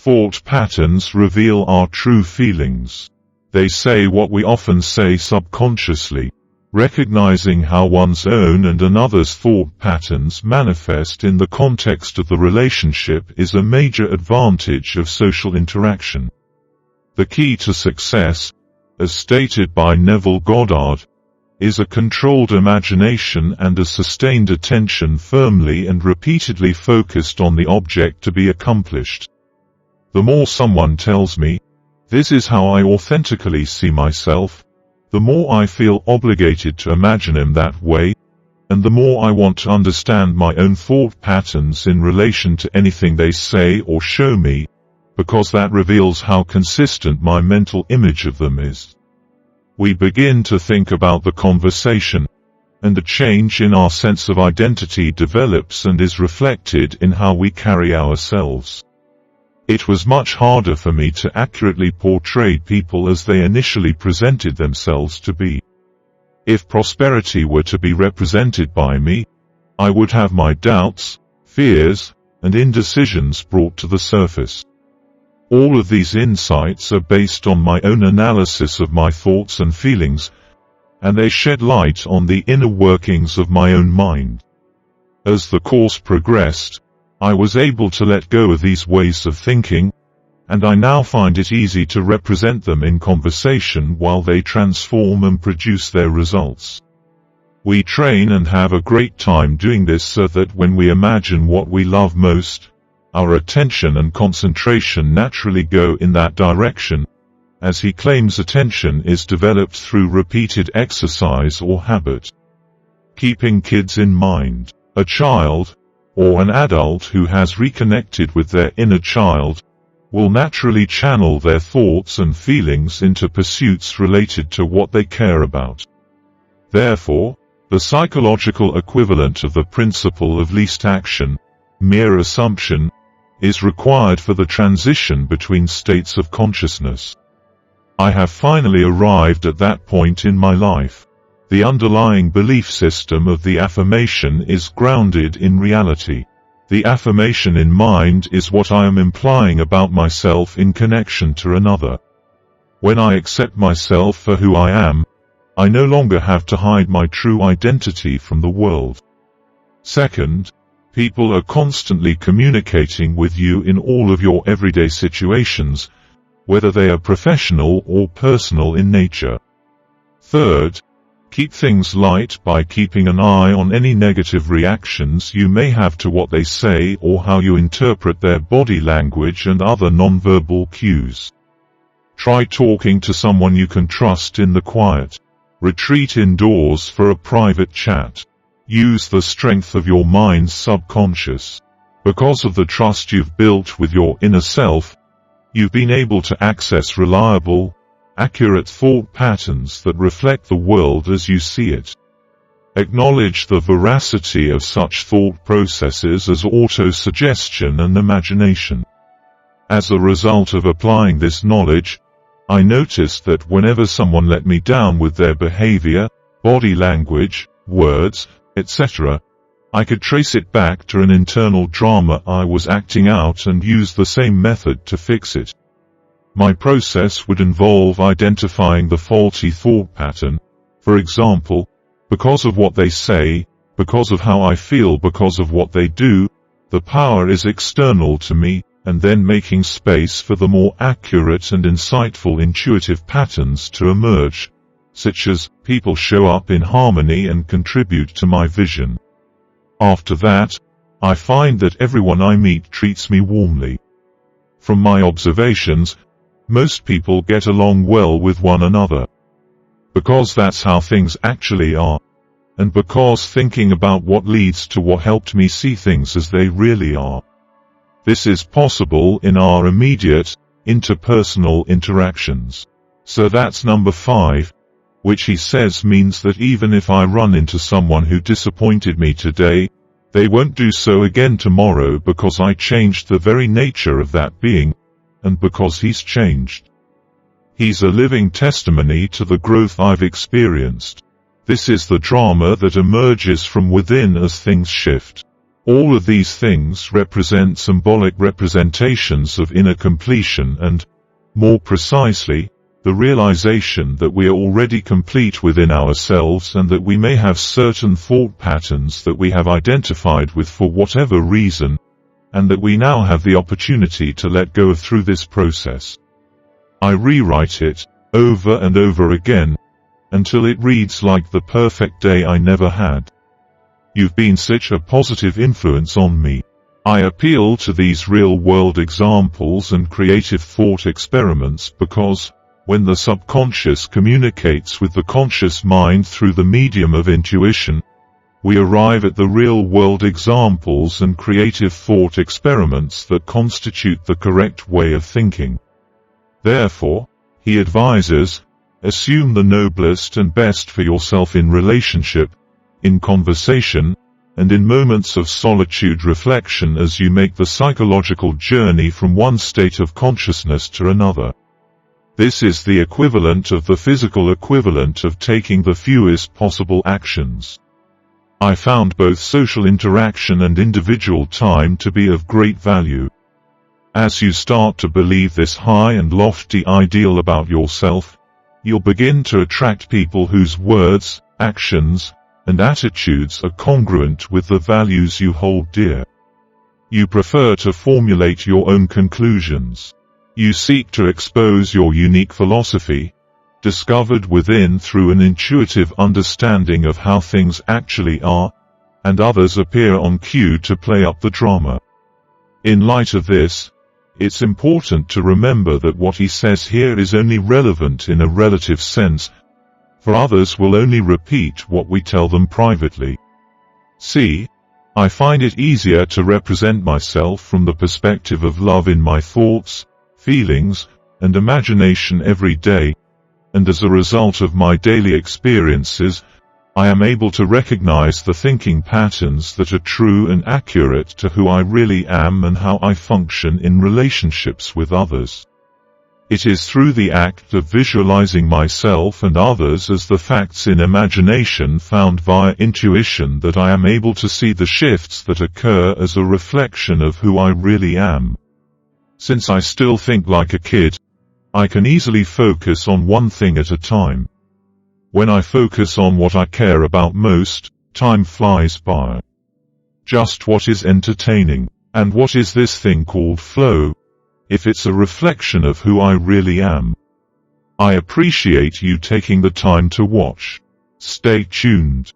thought patterns reveal our true feelings. They say what we often say subconsciously. Recognizing how one's own and another's thought patterns manifest in the context of the relationship is a major advantage of social interaction. The key to success, as stated by Neville Goddard, is a controlled imagination and a sustained attention firmly and repeatedly focused on the object to be accomplished. The more someone tells me, "This is how I authentically see myself," the more I feel obligated to imagine him that way, and the more I want to understand my own thought patterns in relation to anything they say or show me, because that reveals how consistent my mental image of them is. We begin to think about the conversation, and a change in our sense of identity develops and is reflected in how we carry ourselves. It was much harder for me to accurately portray people as they initially presented themselves to be. If prosperity were to be represented by me, I would have my doubts, fears, and indecisions brought to the surface. All of these insights are based on my own analysis of my thoughts and feelings, and they shed light on the inner workings of my own mind. As the course progressed, I was able to let go of these ways of thinking, and I now find it easy to represent them in conversation while they transform and produce their results. We train and have a great time doing this so that when we imagine what we love most, our attention and concentration naturally go in that direction, as he claims attention is developed through repeated exercise or habit. Keeping kids in mind, a child, or an adult who has reconnected with their inner child, will naturally channel their thoughts and feelings into pursuits related to what they care about. Therefore, the psychological equivalent of the principle of least action, mere assumption, is required for the transition between states of consciousness. I have finally arrived at that point in my life. The underlying belief system of the affirmation is grounded in reality. The affirmation in mind is what I am implying about myself in connection to another. When I accept myself for who I am, I no longer have to hide my true identity from the world. Second, people are constantly communicating with you in all of your everyday situations, whether they are professional or personal in nature. Third, keep things light by keeping an eye on any negative reactions you may have to what they say or how you interpret their body language and other nonverbal cues. Try talking to someone you can trust in the quiet. Retreat indoors for a private chat. Use the strength of your mind's subconscious. Because of the trust you've built with your inner self, you've been able to access reliable, accurate thought patterns that reflect the world as you see it. Acknowledge the veracity of such thought processes as auto-suggestion and imagination. As a result of applying this knowledge, I noticed that whenever someone let me down with their behavior, body language, words, etc., I could trace it back to an internal drama I was acting out and use the same method to fix it. My process would involve identifying the faulty thought pattern, for example, because of what they say, because of how I feel, because of what they do, the power is external to me, and then making space for the more accurate and insightful intuitive patterns to emerge, such as, people show up in harmony and contribute to my vision. After that, I find that everyone I meet treats me warmly. From my observations, most people get along well with one another. Because that's how things actually are, and because thinking about what leads to what helped me see things as they really are. This is possible in our immediate, interpersonal interactions. So that's number 5, which he says means that even if I run into someone who disappointed me today, they won't do so again tomorrow because I changed the very nature of that being, and because he's changed. He's a living testimony to the growth I've experienced. This is the drama that emerges from within as things shift. All of these things represent symbolic representations of inner completion and, more precisely, the realization that we are already complete within ourselves and that we may have certain thought patterns that we have identified with for whatever reason, and that we now have the opportunity to let go of through this process. I rewrite it, over and over again, until it reads like the perfect day I never had. You've been such a positive influence on me. I appeal to these real-world examples and creative thought experiments because, when the subconscious communicates with the conscious mind through the medium of intuition, we arrive at the real-world examples and creative thought experiments that constitute the correct way of thinking. Therefore, he advises, assume the noblest and best for yourself in relationship, in conversation, and in moments of solitude reflection as you make the psychological journey from one state of consciousness to another. This is the equivalent of the physical equivalent of taking the fewest possible actions. I found both social interaction and individual time to be of great value. As you start to believe this high and lofty ideal about yourself, you'll begin to attract people whose words, actions, and attitudes are congruent with the values you hold dear. You prefer to formulate your own conclusions. You seek to expose your unique philosophy, discovered within through an intuitive understanding of how things actually are, and others appear on cue to play up the drama. In light of this, it's important to remember that what he says here is only relevant in a relative sense, for others will only repeat what we tell them privately. See, I find it easier to represent myself from the perspective of love in my thoughts, feelings, and imagination every day, and as a result of my daily experiences, I am able to recognize the thinking patterns that are true and accurate to who I really am and how I function in relationships with others. It is through the act of visualizing myself and others as the facts in imagination found via intuition that I am able to see the shifts that occur as a reflection of who I really am. Since I still think like a kid, I can easily focus on one thing at a time. When I focus on what I care about most, time flies by. Just what is entertaining, and what is this thing called flow, if it's a reflection of who I really am? I appreciate you taking the time to watch. Stay tuned.